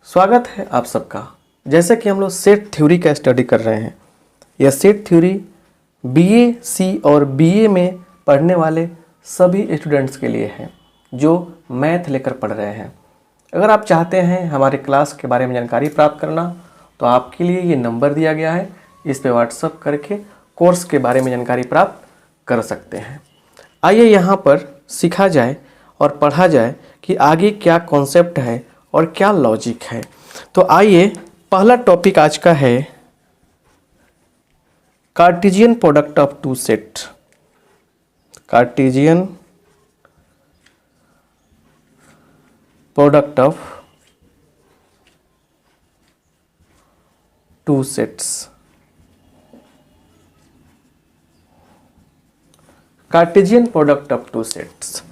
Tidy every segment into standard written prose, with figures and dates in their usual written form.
स्वागत है आप सबका। जैसे कि हम लोग सेट थ्योरी का स्टडी कर रहे हैं। यह सेट थ्योरी बीए, सी और बीए में पढ़ने वाले सभी स्टूडेंट्स के लिए है जो मैथ लेकर पढ़ रहे हैं। अगर आप चाहते हैं हमारे क्लास के बारे में जानकारी प्राप्त करना तो आपके लिए ये नंबर दिया गया है, इस पे व्हाट्सअप करके कोर्स के बारे में जानकारी प्राप्त कर सकते हैं। आइए यहाँ पर सीखा जाए और पढ़ा जाए कि आगे क्या कॉन्सेप्ट है और क्या लॉजिक है। तो आइए, पहला टॉपिक आज का है Cartesian product of two set. Cartesian product of two sets. Cartesian product of two sets,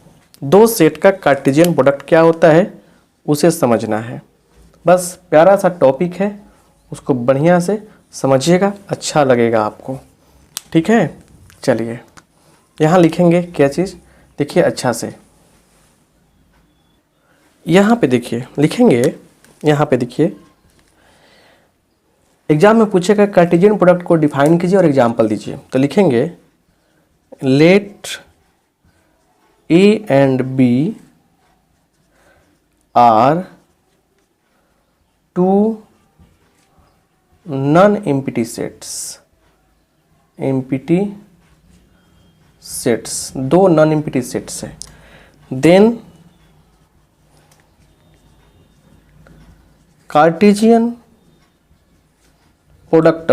दो सेट का कार्टेशियन प्रोडक्ट क्या होता है उसे समझना है। बस प्यारा सा टॉपिक है, उसको बढ़िया से समझिएगा, अच्छा लगेगा आपको। ठीक है, चलिए यहाँ लिखेंगे क्या चीज़, देखिए अच्छा से। यहाँ पे देखिए लिखेंगे, यहाँ पे देखिए एग्जाम में पूछेगा कार्टेशियन प्रोडक्ट को डिफाइन कीजिए और एग्जाम्पल दीजिए। तो लिखेंगे let A and B are two non empty sets. Empty sets, दो नॉन एम्प्टी सेट्स है। Then Cartesian product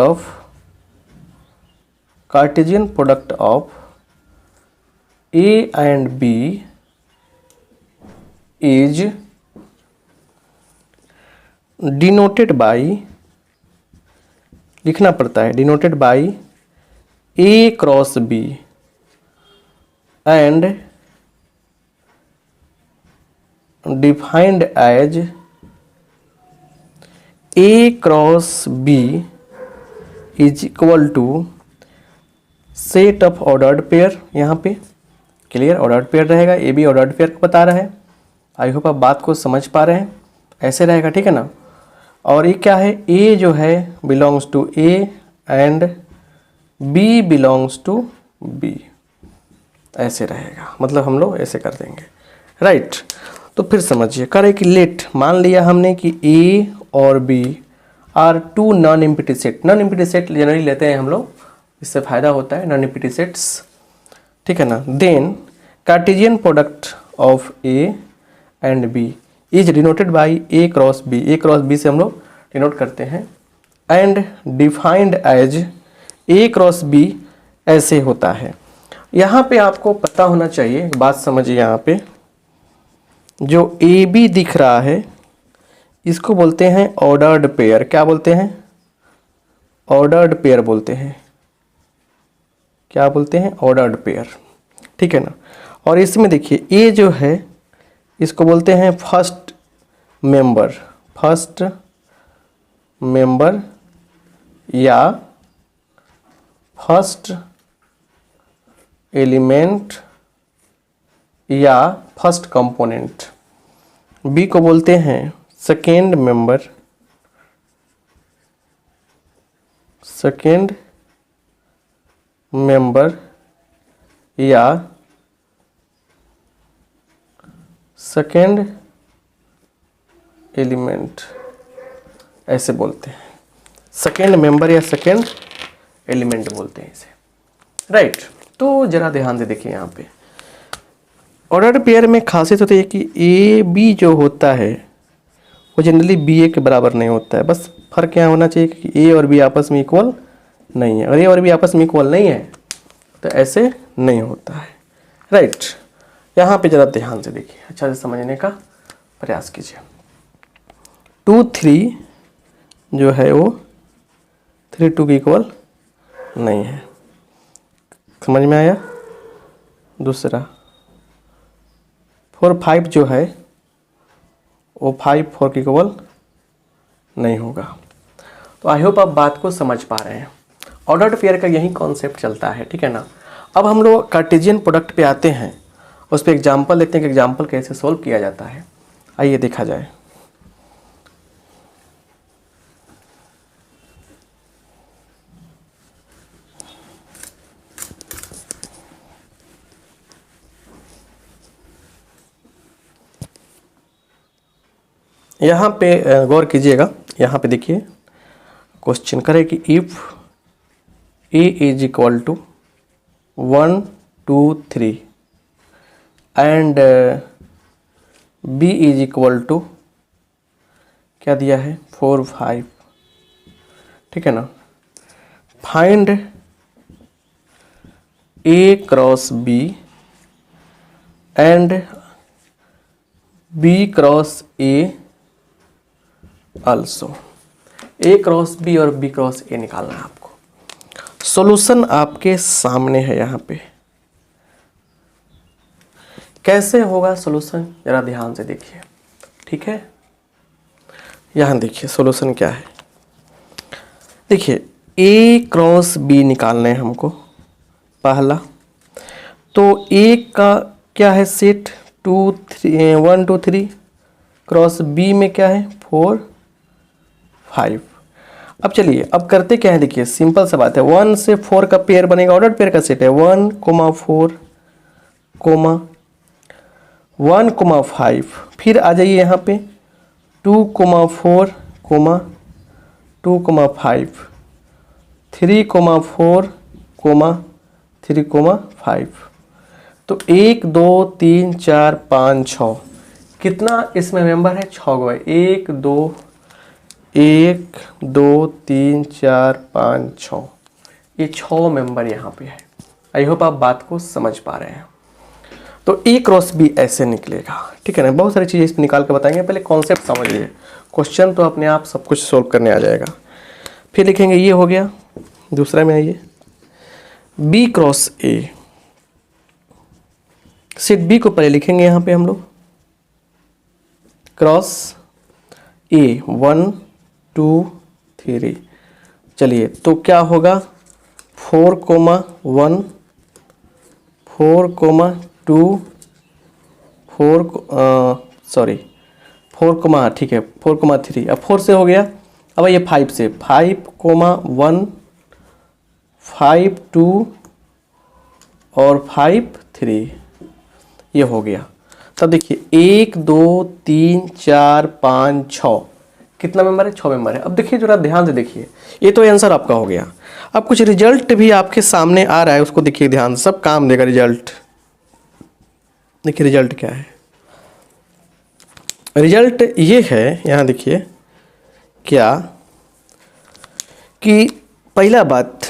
of A and B is denoted by, लिखना पड़ता है, denoted by A cross B and defined as A cross B is equal to set of ordered pair। यहाँ पे clear, ordered pair रहेगा, A be ordered pair को बता रहा है। आई होप आप बात को समझ पा रहे हैं, ऐसे रहेगा, ठीक है ना। और ये क्या है, ए जो है belongs to A and B belongs to B, ऐसे रहेगा। मतलब हम लोग ऐसे कर देंगे, राइट। तो फिर समझिए, करे कि लेट, मान लिया हमने कि ए और B are two non empty set. Non empty set generally लेते हैं हम लोग, इससे फायदा होता है, नॉन एम्प्टी सेट्स, ठीक है ना। Then Cartesian product of A and B is denoted by A cross B. A cross B से हम लोग डिनोट करते हैं। And defined as A cross B, ऐसे होता है। यहाँ पे आपको पता होना चाहिए, बात समझिए। यहाँ पे जो ए बी दिख रहा है इसको बोलते हैं ऑर्डर्ड पेयर। क्या बोलते हैं? ऑर्डर्ड पेयर बोलते हैं। क्या बोलते हैं? ऑर्डर्ड पेयर, ठीक है ना। और इसमें देखिए ए जो है इसको बोलते हैं फर्स्ट मेंबर। फर्स्ट मेंबर या फर्स्ट एलिमेंट या फर्स्ट कंपोनेंट। बी को बोलते हैं सेकेंड मेंबर, सेकेंड मेंबर या सेकेंड एलिमेंट, ऐसे बोलते हैं। सेकेंड मेंबर या सेकेंड एलिमेंट बोलते हैं इसे, राइट। तो जरा ध्यान से देखिए, यहाँ पे ऑर्डर्ड पेयर में खासियत होती है कि ए बी जो होता है वो जनरली बी ए के बराबर नहीं होता है। बस फर्क क्या होना चाहिए कि ए और बी आपस में इक्वल नहीं है। अगर ए और बी आपस में इक्वल नहीं है तो ऐसे नहीं होता है, राइट। यहाँ पे ज़रा ध्यान से देखिए, अच्छा से समझने का प्रयास कीजिए। 2 3 जो है वो 3 2 के इक्वल नहीं है, समझ में आया। दूसरा 4 5 जो है वो 5 4 के इक्वल नहीं होगा। तो आई होप आप बात को समझ पा रहे हैं। ऑर्डर्ड पेयर का यही कॉन्सेप्ट चलता है, ठीक है ना। अब हम लोग कार्टेशियन प्रोडक्ट पे आते हैं, उस पर एग्जाम्पल देखते हैं कि एग्जाम्पल कैसे सोल्व किया जाता है। आइए देखा जाए। यहाँ पे गौर कीजिएगा, यहाँ पे देखिए क्वेश्चन करे कि if A is equal to 1 2 3 and B is equal to क्या दिया है 4 5, ठीक है ना। Find A cross B and B cross A also. A cross B और बी क्रॉस ए निकालना है आपको। सॉल्यूशन आपके सामने है यहाँ पे। कैसे होगा सॉल्यूशन, जरा ध्यान से देखिए, ठीक है। यहाँ देखिए सॉल्यूशन क्या है। देखिए ए क्रॉस बी निकालना है हमको पहला, तो ए का क्या है सेट 1 2 3 क्रॉस बी में क्या है 4 5। अब चलिए अब करते क्या है, देखिए सिंपल सा बात है। 1 से 4 का पेयर बनेगा, ऑर्डर पेयर का सेट है 1 4 1 5। फिर आ जाइए यहाँ पे 2 4 2 5 3 4 3 5। तो 1 2 3 4 5 6, कितना इसमें मेंबर है 6 गो है। 1 2 3 4 5 6, ये 6 मेंबर यहाँ पे है। आई होप आप बात को समझ पा रहे हैं। तो ए क्रॉस बी ऐसे निकलेगा, ठीक है ना। बहुत सारी चीज़ें इसमें निकाल के बताएंगे, पहले कॉन्सेप्ट समझिए, क्वेश्चन तो अपने आप सब कुछ सोल्व करने आ जाएगा। फिर लिखेंगे ये हो गया। दूसरा में आइए B cross A, set B को पहले लिखेंगे यहाँ पे हम लोग क्रॉस ए 1 2 3। चलिए तो क्या होगा 4 1 4 2 4 ठीक है 4 3। अब 4 से हो गया। अब ये 5 से 5 1 5 2 और 5 3, ये हो गया। तब देखिए 1 2 3 4 5 6, कितना मेंबर है 6 मेंबर है। अब देखिए जरा ध्यान से देखिए, ये तो आंसर आपका हो गया। अब कुछ रिजल्ट भी आपके सामने आ रहा है, उसको देखिए ध्यान, सब काम देगा रिजल्ट। देखिए रिजल्ट क्या है, रिजल्ट ये है यहाँ देखिए क्या कि पहला बात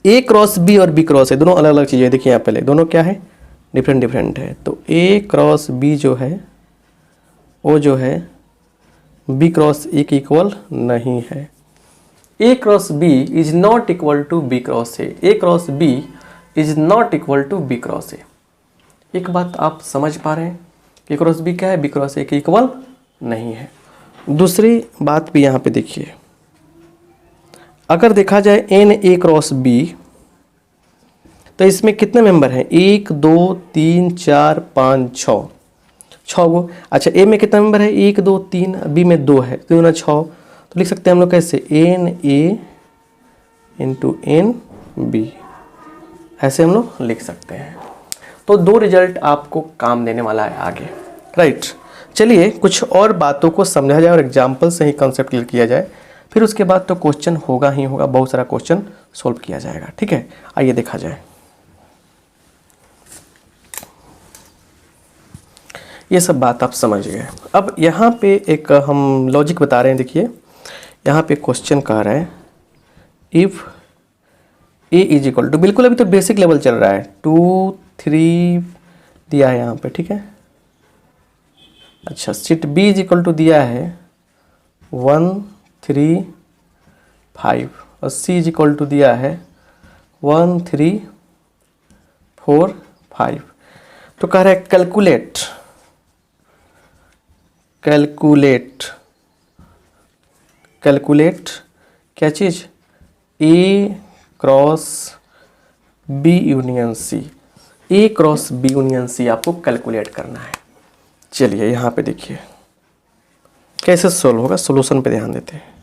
ए क्रॉस बी और बी क्रॉस है, दोनों अलग अलग चीज़ें। देखिए यहाँ पहले दोनों क्या है डिफरेंट है। तो ए क्रॉस बी जो है वो जो है बी क्रॉस ए के इक्वल नहीं है। A cross B is not equal to B cross A. A cross B is not equal to B cross A. एक बात आप समझ पा रहे हैं, ए क्रॉस बी क्या है, बी क्रॉस ए के इक्वल नहीं है। दूसरी बात भी यहाँ पे देखिए, अगर देखा जाए एन ए क्रॉस बी तो इसमें कितने मेंबर हैं 1 2 3 4 5 6 गो। अच्छा ए में कितना मेंबर है 1 2 3, बी में 2 है, 2 ना 6। तो लिख सकते हैं हम लोग कैसे n A into n B, ऐसे हम लोग लिख सकते हैं। तो दो रिजल्ट आपको काम देने वाला है आगे, राइट। चलिए कुछ और बातों को समझा जाए और एग्जाम्पल से ही कॉन्सेप्ट क्लियर किया जाए, फिर उसके बाद तो क्वेश्चन होगा ही होगा, बहुत सारा क्वेश्चन सोल्व किया जाएगा, ठीक है। आइए देखा जाए, ये सब बात आप समझ गए। अब यहाँ पे एक हम लॉजिक बता रहे हैं। देखिए यहाँ पे क्वेश्चन कह रहा है if A is equal to, बिल्कुल अभी तो बेसिक लेवल चल रहा है, 2 3 दिया है यहाँ पे, ठीक है। अच्छा set B is equal to दिया है 1 3 5 और सी इज इक्वल टू दिया है 1 3 4 5। तो कह रहा है कैलकुलेट क्या चीज़ ए क्रॉस बी यूनियन सी। ए क्रॉस बी यूनियन सी आपको कैलकुलेट करना है। चलिए यहाँ पे देखिए कैसे सोल्व होगा, सॉल्यूशन पे ध्यान देते हैं।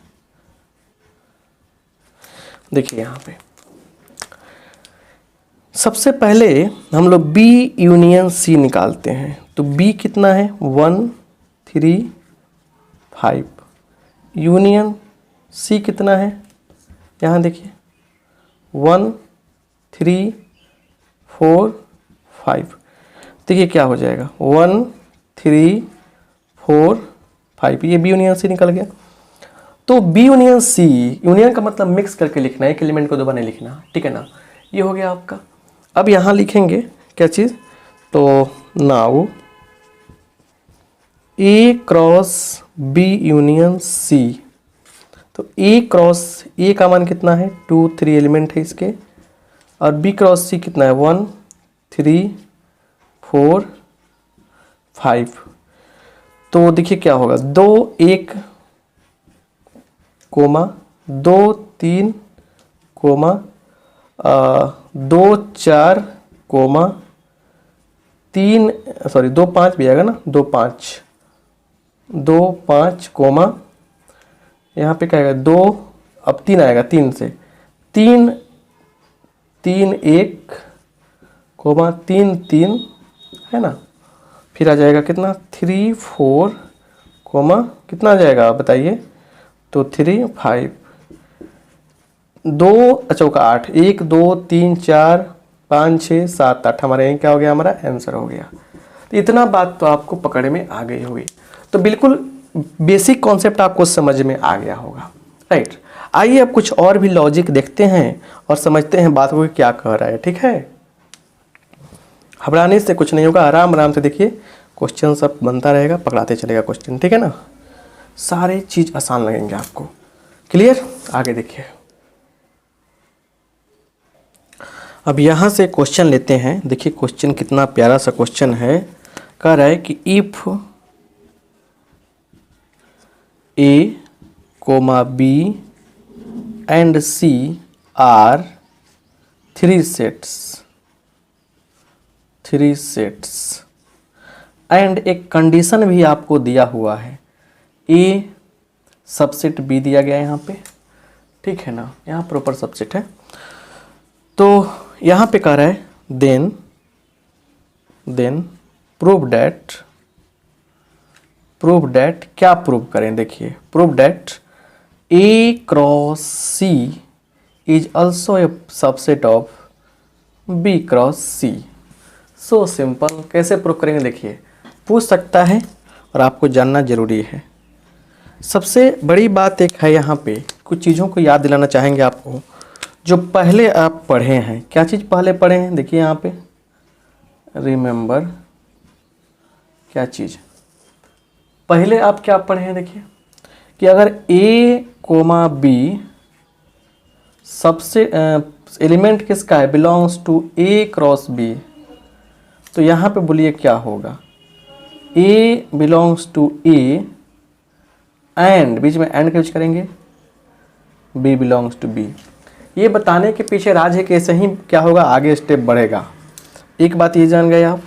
देखिए यहाँ पे सबसे पहले हम लोग B यूनियन C निकालते हैं। तो B कितना है 1 3 5 यूनियन सी कितना है, यहाँ देखिए 1 3 4 5। देखिए क्या हो जाएगा 1 3 4 5, ये बी यूनियन सी निकल गया। तो बी यूनियन सी, यूनियन का मतलब मिक्स करके लिखना है, एक एलिमेंट को दोबारा नहीं लिखना, ठीक है ना। ये हो गया आपका। अब यहाँ लिखेंगे क्या चीज़, तो नाउ ए क्रॉस बी यूनियन सी। तो ए क्रॉस, ए का मान कितना है 2 3 एलिमेंट है इसके, और बी क्रॉस सी कितना है 1 3 4 5। तो देखिए क्या होगा 2 1 कोमा 2 3 कोमा 2 4 कोमा 3 सॉरी 2 5 भी आएगा ना, 2 5 कोमा यहाँ पे क्या आएगा 2, अब 3 आएगा 3 से 3 3 1 कोमा 3 3 है ना, फिर आ जाएगा कितना 3 4 कोमा कितना आ जाएगा बताइए, तो 3 5 2 चौका 8 1 2 3 4 5 6 7 8, हमारे यहाँ क्या हो गया, हमारा आंसर हो गया। तो इतना बात तो आपको पकड़ में आ गई होगी, तो बिल्कुल बेसिक कॉन्सेप्ट आपको समझ में आ गया होगा, राइट। आइए अब कुछ और भी लॉजिक देखते हैं और समझते हैं बात को क्या कह रहा है, ठीक है। घबराने से कुछ नहीं होगा, आराम आराम से देखिए, क्वेश्चन सब बनता रहेगा, पकड़ाते चलेगा क्वेश्चन, ठीक है ना। सारे चीज़ आसान लगेंगे आपको, क्लियर। आगे देखिए, अब यहाँ से क्वेश्चन लेते हैं। देखिए क्वेश्चन कितना प्यारा सा क्वेश्चन है। कह रहा है कि if A comma B and C are 3 sets and एक कंडीशन भी आपको दिया हुआ है, ए सबसेट बी दिया गया है यहाँ पे, ठीक है ना, यहाँ प्रॉपर सबसेट है। तो यहाँ पे कह रहा है देन प्रूव दैट क्या प्रूव करें, देखिए prove that A cross C is also a subset of B cross C. So simple, कैसे प्रूव करेंगे देखिए, पूछ सकता है और आपको जानना जरूरी है। सबसे बड़ी बात एक है, यहाँ पे कुछ चीज़ों को याद दिलाना चाहेंगे आपको जो पहले आप पढ़े हैं। क्या चीज़ पहले पढ़े हैं, देखिए यहाँ पे रिमेंबर, क्या चीज़ पहले आप क्या पढ़े हैं, देखिए कि अगर ए कोमा बी सबसे एलिमेंट किसका है, belongs to A cross B, तो यहाँ पे बोलिए क्या होगा, A belongs to A and, बीच में एंड का यूज करेंगे, बी बिलोंग्स टू बी। ये बताने के पीछे राज है कि ऐसे ही क्या होगा, आगे स्टेप बढ़ेगा। एक बात ये जान गए आप।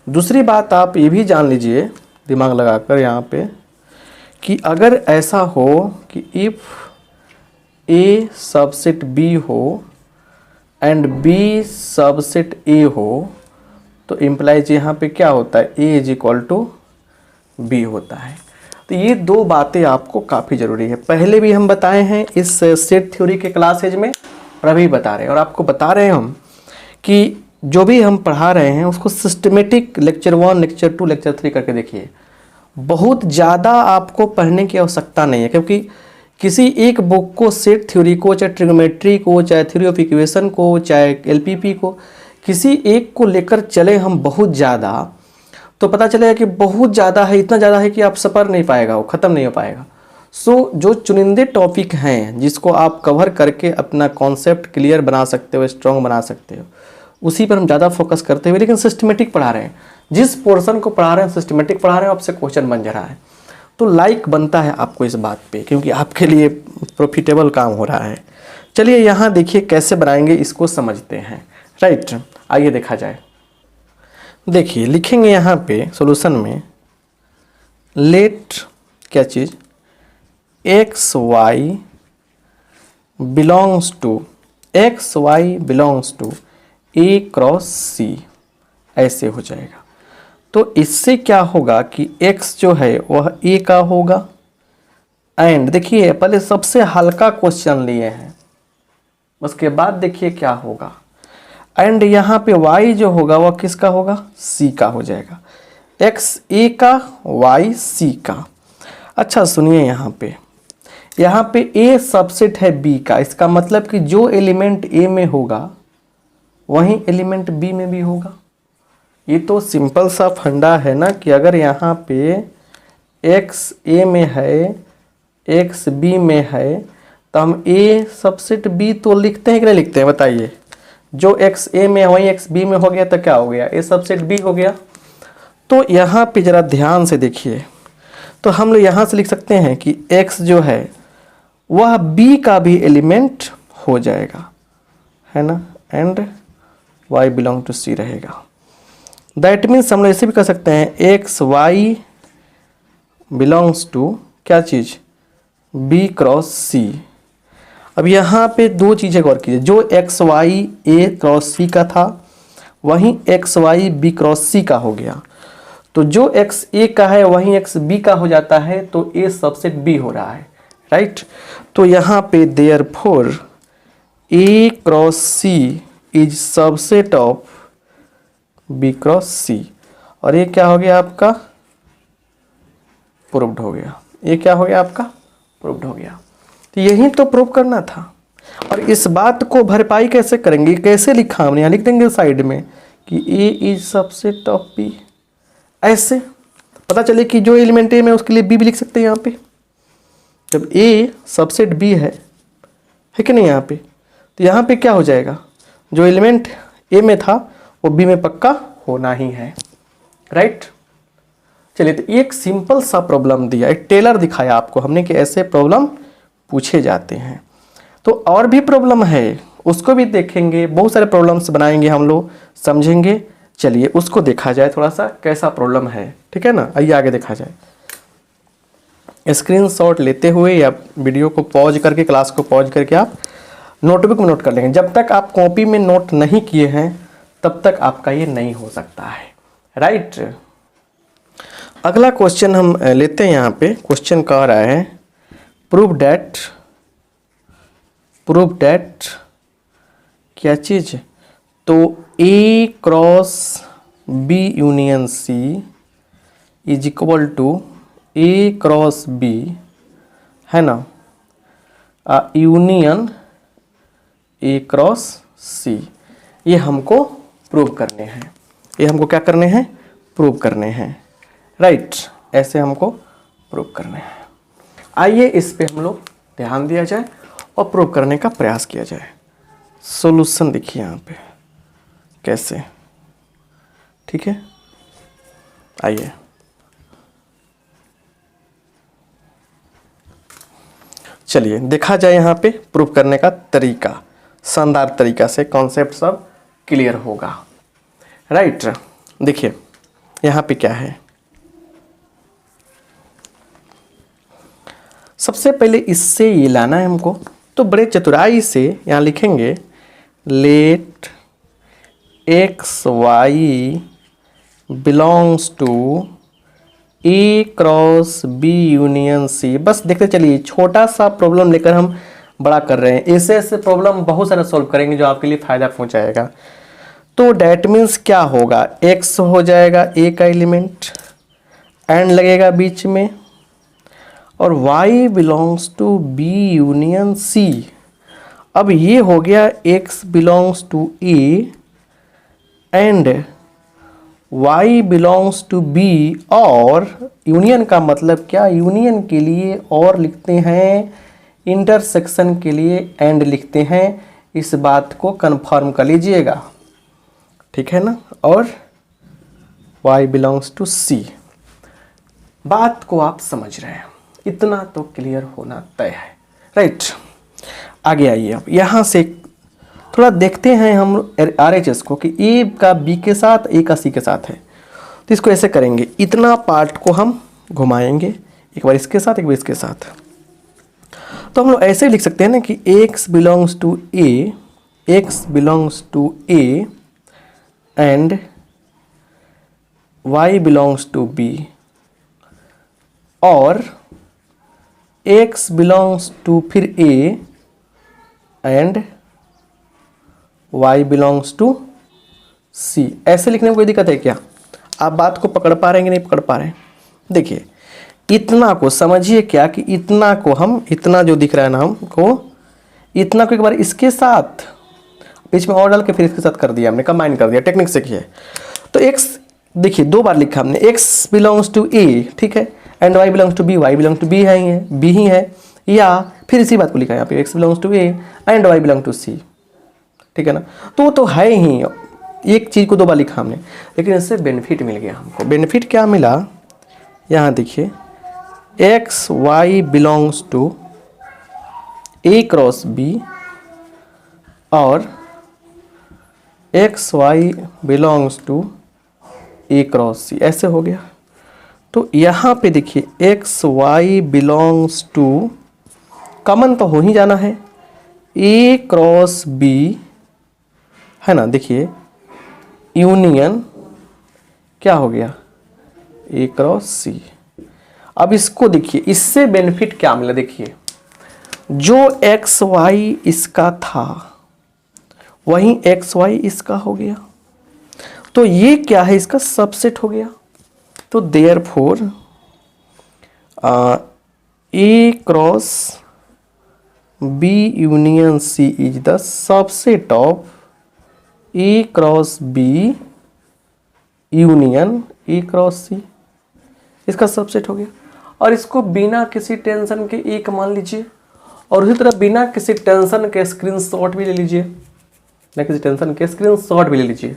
दूसरी बात आप ये भी जान लीजिए दिमाग लगाकर यहाँ पे, कि अगर ऐसा हो कि इफ़ ए सबसेट बी हो एंड बी सबसेट ए हो, तो इम्प्लाइज यहाँ पे क्या होता है, ए इज इक्वल टू बी होता है। तो ये दो बातें आपको काफ़ी ज़रूरी है। पहले भी हम बताए हैं इस सेट थ्योरी के क्लासेज में, और अभी बता रहे हैं, और आपको बता रहे हैं हम कि जो भी हम पढ़ा रहे हैं उसको सिस्टमेटिक लेक्चर 1 लेक्चर 2 लेक्चर 3 करके देखिए। बहुत ज़्यादा आपको पढ़ने की आवश्यकता नहीं है, क्योंकि किसी एक बुक को, सेट थ्योरी को, चाहे ट्रिग्नोमेट्री को, चाहे थ्योरी ऑफ इक्वेशन को, चाहे एलपीपी को, किसी एक को लेकर चले हम बहुत ज़्यादा, तो पता चलेगा कि बहुत ज़्यादा है, इतना ज़्यादा है कि आप सपर नहीं पाएगा, वो ख़त्म नहीं हो पाएगा। सो जो चुनिंदे टॉपिक हैं जिसको आप कवर करके अपना कॉन्सेप्ट क्लियर बना सकते हो, स्ट्रॉन्ग बना सकते हो, उसी पर हम ज़्यादा फोकस करते हुए, लेकिन सिस्टमेटिक पढ़ा रहे हैं। जिस पोर्शन को पढ़ा रहे हैं सिस्टमेटिक पढ़ा रहे हैं, आपसे क्वेश्चन बन जा रहा है, तो लाइक बनता है आपको इस बात पे, क्योंकि आपके लिए प्रॉफिटेबल काम हो रहा है। चलिए यहाँ देखिए कैसे बनाएंगे, इसको समझते हैं, राइट। आइए देखा जाए। देखिए लिखेंगे यहाँ पे सॉल्यूशन में, लेट क्या चीज़, X Y belongs to A cross C, ऐसे हो जाएगा। तो इससे क्या होगा कि x जो है वह a का होगा, एंड देखिए पहले सबसे हल्का क्वेश्चन लिए हैं, उसके बाद देखिए क्या होगा। एंड यहाँ पे y जो होगा वह किसका होगा, c का हो जाएगा, x a का y c का। अच्छा सुनिए यहाँ पे a सबसेट है b का, इसका मतलब कि जो एलिमेंट a में होगा वही एलिमेंट b में भी होगा। ये तो सिंपल सा फंडा है ना कि अगर यहाँ पे x a में है x b में है तो हम a सबसेट b तो लिखते हैं कि नहीं लिखते हैं, बताइए। जो x a में है वही x b में हो गया तो क्या हो गया, a सबसेट b हो गया। तो यहाँ पे ज़रा ध्यान से देखिए, तो हम लोग यहाँ से लिख सकते हैं कि x जो है वह b का भी एलिमेंट हो जाएगा, है ना, and y belong to c रहेगा। दैट मीन्स हम लोग ऐसे भी कर सकते हैं x y बिलोंग्स टू क्या चीज़, b क्रॉस c। अब यहाँ पे दो चीज़ें गौर कीजिए, जो एक्स वाई ए क्रॉस सी का था वहीं एक्स वाई बी क्रॉस सी का हो गया। तो जो एक्स ए का है वहीं एक्स बी का हो जाता है, तो ए सबसेट बी हो रहा है, राइट। तो यहाँ पे therefore A cross C is subset of B cross C, और ये क्या हो गया आपका, प्रूव्ड हो गया। ये क्या हो गया आपका, प्रूव्ड हो गया। तो यही तो प्रूव करना था। और इस बात को भरपाई कैसे करेंगे, कैसे लिखा हमने, यहाँ लिख देंगे साइड में कि ए इज सबसेट ऑफ बी, ऐसे पता चले कि जो एलिमेंट ए में उसके लिए बी भी लिख सकते हैं। यहाँ पे जब ए सबसेट बी है कि नहीं यहाँ पे, तो यहाँ पे क्या हो जाएगा, जो एलिमेंट ए में था वो बी में पक्का होना ही है, राइट। चलिए, तो एक सिंपल सा प्रॉब्लम दिया, एक टेलर दिखाया आपको हमने कि ऐसे प्रॉब्लम पूछे जाते हैं। तो और भी प्रॉब्लम है, उसको भी देखेंगे, बहुत सारे प्रॉब्लम्स बनाएंगे हम लोग, समझेंगे। चलिए उसको देखा जाए थोड़ा सा कैसा प्रॉब्लम है, ठीक है ना। आइए आगे देखा जाए। स्क्रीनशॉट लेते हुए या वीडियो को पॉज करके, क्लास को पॉज करके आप नोटबुक में नोट कर लेंगे। जब तक आप कॉपी में नोट नहीं किए हैं तब तक आपका ये नहीं हो सकता है, राइट। अगला क्वेश्चन हम लेते हैं। यहाँ पे क्वेश्चन कह रहा है प्रूव डैट क्या चीज़, तो A cross B union C is equal to A cross B, है ना, यूनियन ए क्रॉस सी। ये हमको प्रूव करने हैं, ये हमको क्या करने हैं, प्रूव करने हैं, राइट। ऐसे हमको प्रूव करने हैं। आइए इस पे हम लोग ध्यान दिया जाए और प्रूव करने का प्रयास किया जाए। सॉल्यूशन देखिए यहाँ पे कैसे, ठीक है। आइए चलिए देखा जाए यहाँ पे प्रूव करने का तरीका, शानदार तरीका से कॉन्सेप्ट सब क्लियर होगा, राइट। देखिए यहाँ पे क्या है, सबसे पहले इससे ये लाना है हमको, तो बड़े चतुराई से यहाँ लिखेंगे let x Y belongs to A cross B union C. बस देखते चलिए, छोटा सा प्रॉब्लम लेकर हम बड़ा कर रहे हैं। ऐसे ऐसे प्रॉब्लम बहुत सारे सॉल्व करेंगे जो आपके लिए फ़ायदा पहुंचाएगा। तो डैट मीन्स क्या होगा, एक्स हो जाएगा ए का एलिमेंट, एंड लगेगा बीच में, और y belongs to b union c। अब ये हो गया x belongs to a and y belongs to b, और यूनियन का मतलब क्या, यूनियन के लिए और लिखते हैं, इंटरसेक्शन के लिए एंड लिखते हैं। इस बात को कंफर्म कर लीजिएगा, ठीक है ना। और y बिलोंग्स टू c, बात को आप समझ रहे हैं, इतना तो क्लियर होना तय है, राइट। आगे आइए, अब यहाँ से थोड़ा देखते हैं हम RHS को कि ए का बी के साथ, ए का सी के साथ है। तो इसको ऐसे करेंगे, इतना पार्ट को हम घुमाएंगे, एक बार इसके साथ एक बार इसके साथ। तो हम लोग ऐसे लिख सकते हैं ना कि x belongs to A, x belongs to A and y belongs to B, और x बिलोंग्स टू फिर a and y belongs to c, ऐसे लिखने में कोई दिक्कत है क्या? आप बात को पकड़ पा रहे हैं कि नहीं पकड़ पा रहे हैं? देखिए इतना को समझिए क्या कि इतना को हम, इतना जो दिख रहा है ना हमको, इतना को एक बार इसके साथ बीच में और डाल के फिर इसके साथ कर दिया हमने, कंबाइन कर दिया, टेक्निक से किया। तो x देखिए 2 बार लिखा हमने, x बिलोंग्स टू a, ठीक है, and y belongs to b, y belongs to b है, ही है, b ही है, या फिर इसी बात को लिखा यहाँ पे x belongs to a and y belong to c, ठीक है ना। तो है ही, एक चीज़ को 2 बार लिखा हमने, लेकिन इससे बेनिफिट मिल गया हमको। बेनिफिट क्या मिला? यहाँ देखिए X Y belongs to A cross B और X Y belongs to A cross C, ऐसे हो गया। तो यहाँ पे देखिए X Y belongs to, common तो हो ही जाना है, ए क्रॉस बी है ना, देखिए यूनियन क्या हो गया, ए क्रॉस सी। अब इसको देखिए, इससे बेनिफिट क्या मिला? देखिए जो एक्स वाई इसका था वहीं एक्स वाई इसका हो गया, तो ये क्या है, इसका सबसेट हो गया। तो therefore A cross B union C is the subset of A cross B union A cross C, इसका सबसेट हो गया। और इसको बिना किसी टेंशन के एक मान लीजिए, और उसी तरह बिना किसी टेंशन के स्क्रीनशॉट भी ले लीजिए, ना किसी टेंशन के स्क्रीनशॉट भी ले लीजिए,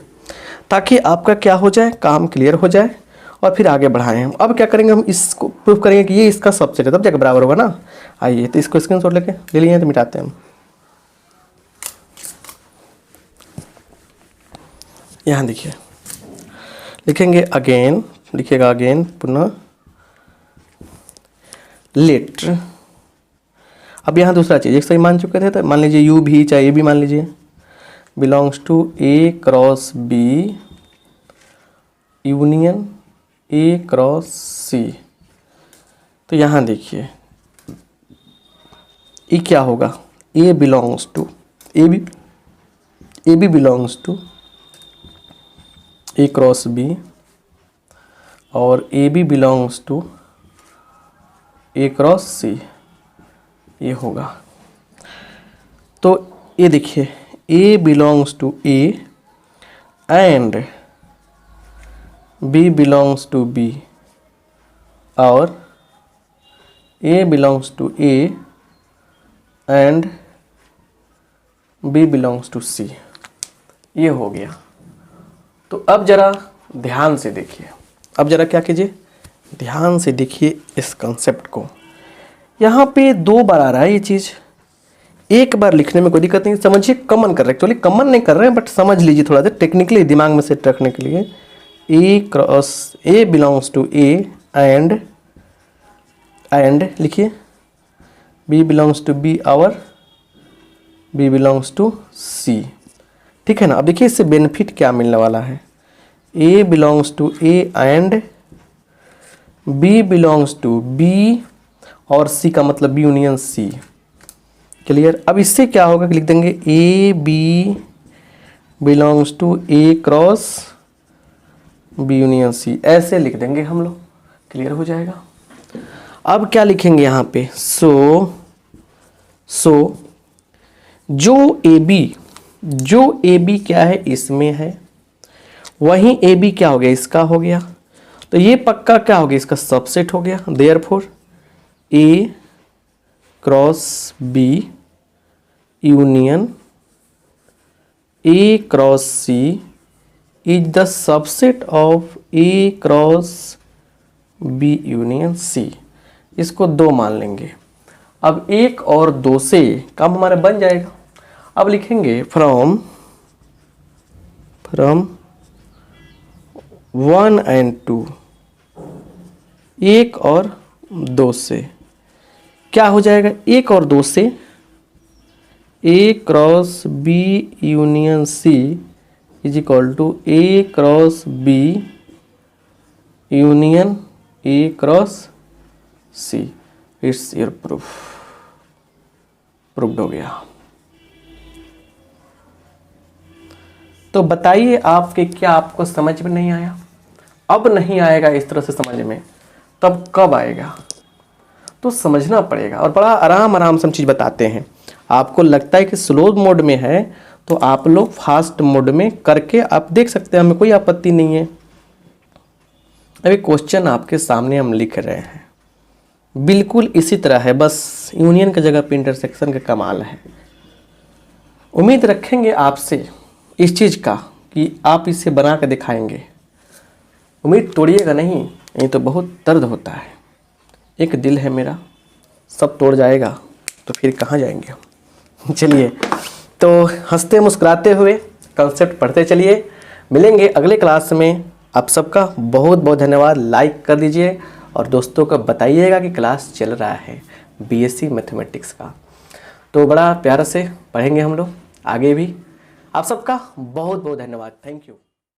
ताकि आपका क्या हो जाए, काम क्लियर हो जाए और फिर आगे बढ़ाएं हम। अब क्या करेंगे, हम इसको प्रूफ करेंगे कि ये इसका सबसेट है, तब जाकर बराबर होगा ना। आइए तो इसको स्क्रीनशॉट लेके ले लिए तो मिटाते हैं हम। यहाँ देखिए लिखेंगे अगेन, लिखिएगा अगेन पुनः लेट। अब यहाँ दूसरा चीज़, एक सही मान चुके थे, तो मान लीजिए यू भी, चाहे ए भी मान लीजिए, belongs to A cross B union A cross C. तो यहाँ देखिए ये क्या होगा, A belongs to A B belongs to A cross B और A B belongs to A cross C, ये होगा। तो ये देखिए A belongs to A and B belongs to B और A belongs to A and B belongs to C, ये हो गया। तो अब जरा ध्यान से देखिए, अब जरा क्या कीजिए, ध्यान से देखिए इस कंसेप्ट को। यहाँ पे 2 बार आ रहा है ये चीज़, एक बार लिखने में कोई दिक्कत नहीं, समझिए कॉमन कर रहे हैं, एक्चुअली कॉमन नहीं कर रहे हैं, बट समझ लीजिए थोड़ा सा टेक्निकली दिमाग में सेट रखने के लिए। A cross A belongs to A and लिखिए बी बिलोंग्स टू बी और बी बिलोंग्स टू सी, ठीक है ना। अब देखिए इससे बेनिफिट क्या मिलने वाला है, A belongs to A and B belongs to B और सी का मतलब बी यूनियन सी, क्लियर। अब इससे क्या होगा कि लिख देंगे A B belongs to A cross B union C, ऐसे लिख देंगे हम लोग, क्लियर हो जाएगा। अब क्या लिखेंगे यहाँ पे, सो जो ए बी क्या है, इसमें है, वहीं ए बी क्या हो गया, इसका हो गया, तो ये पक्का क्या हो गया, इसका सबसेट हो गया। Therefore A cross B union A cross C is the subset of A cross B union C, इसको 2 मान लेंगे। अब 1 और 2 से काम हमारा बन जाएगा। अब लिखेंगे फ्रॉम 1 एंड 2, 1 और 2 से क्या हो जाएगा, 1 और 2 से A cross B union C is equal to A cross B union A cross C. It's your proof, proved हो गया। तो बताइए आपके क्या आपको समझ में नहीं आया? अब नहीं आएगा इस तरह से समझ में, तब कब आएगा? तो समझना पड़ेगा। और बड़ा आराम आराम से हम चीज़ बताते हैं। आपको लगता है कि स्लो मोड में है तो आप लोग फास्ट मोड में करके आप देख सकते हैं, हमें कोई आपत्ति नहीं है। अभी क्वेश्चन आपके सामने हम लिख रहे हैं, बिल्कुल इसी तरह है, बस यूनियन की जगह पे इंटरसेक्शन का कमाल है। उम्मीद रखेंगे आपसे इस चीज़ का कि आप इसे बना के दिखाएंगे। उम्मीद तोड़िएगा नहीं, ये तो बहुत दर्द होता है। एक दिल है मेरा, सब तोड़ जाएगा तो फिर कहाँ जाएंगे हम। चलिए, तो हंसते मुस्कुराते हुए कंसेप्ट पढ़ते चलिए। मिलेंगे अगले क्लास में। आप सबका बहुत बहुत धन्यवाद। लाइक कर दीजिए और दोस्तों को बताइएगा कि क्लास चल रहा है बीएससी मैथमेटिक्स का। तो बड़ा प्यार से पढ़ेंगे हम लोग आगे भी। आप सबका बहुत बहुत धन्यवाद। Thank you.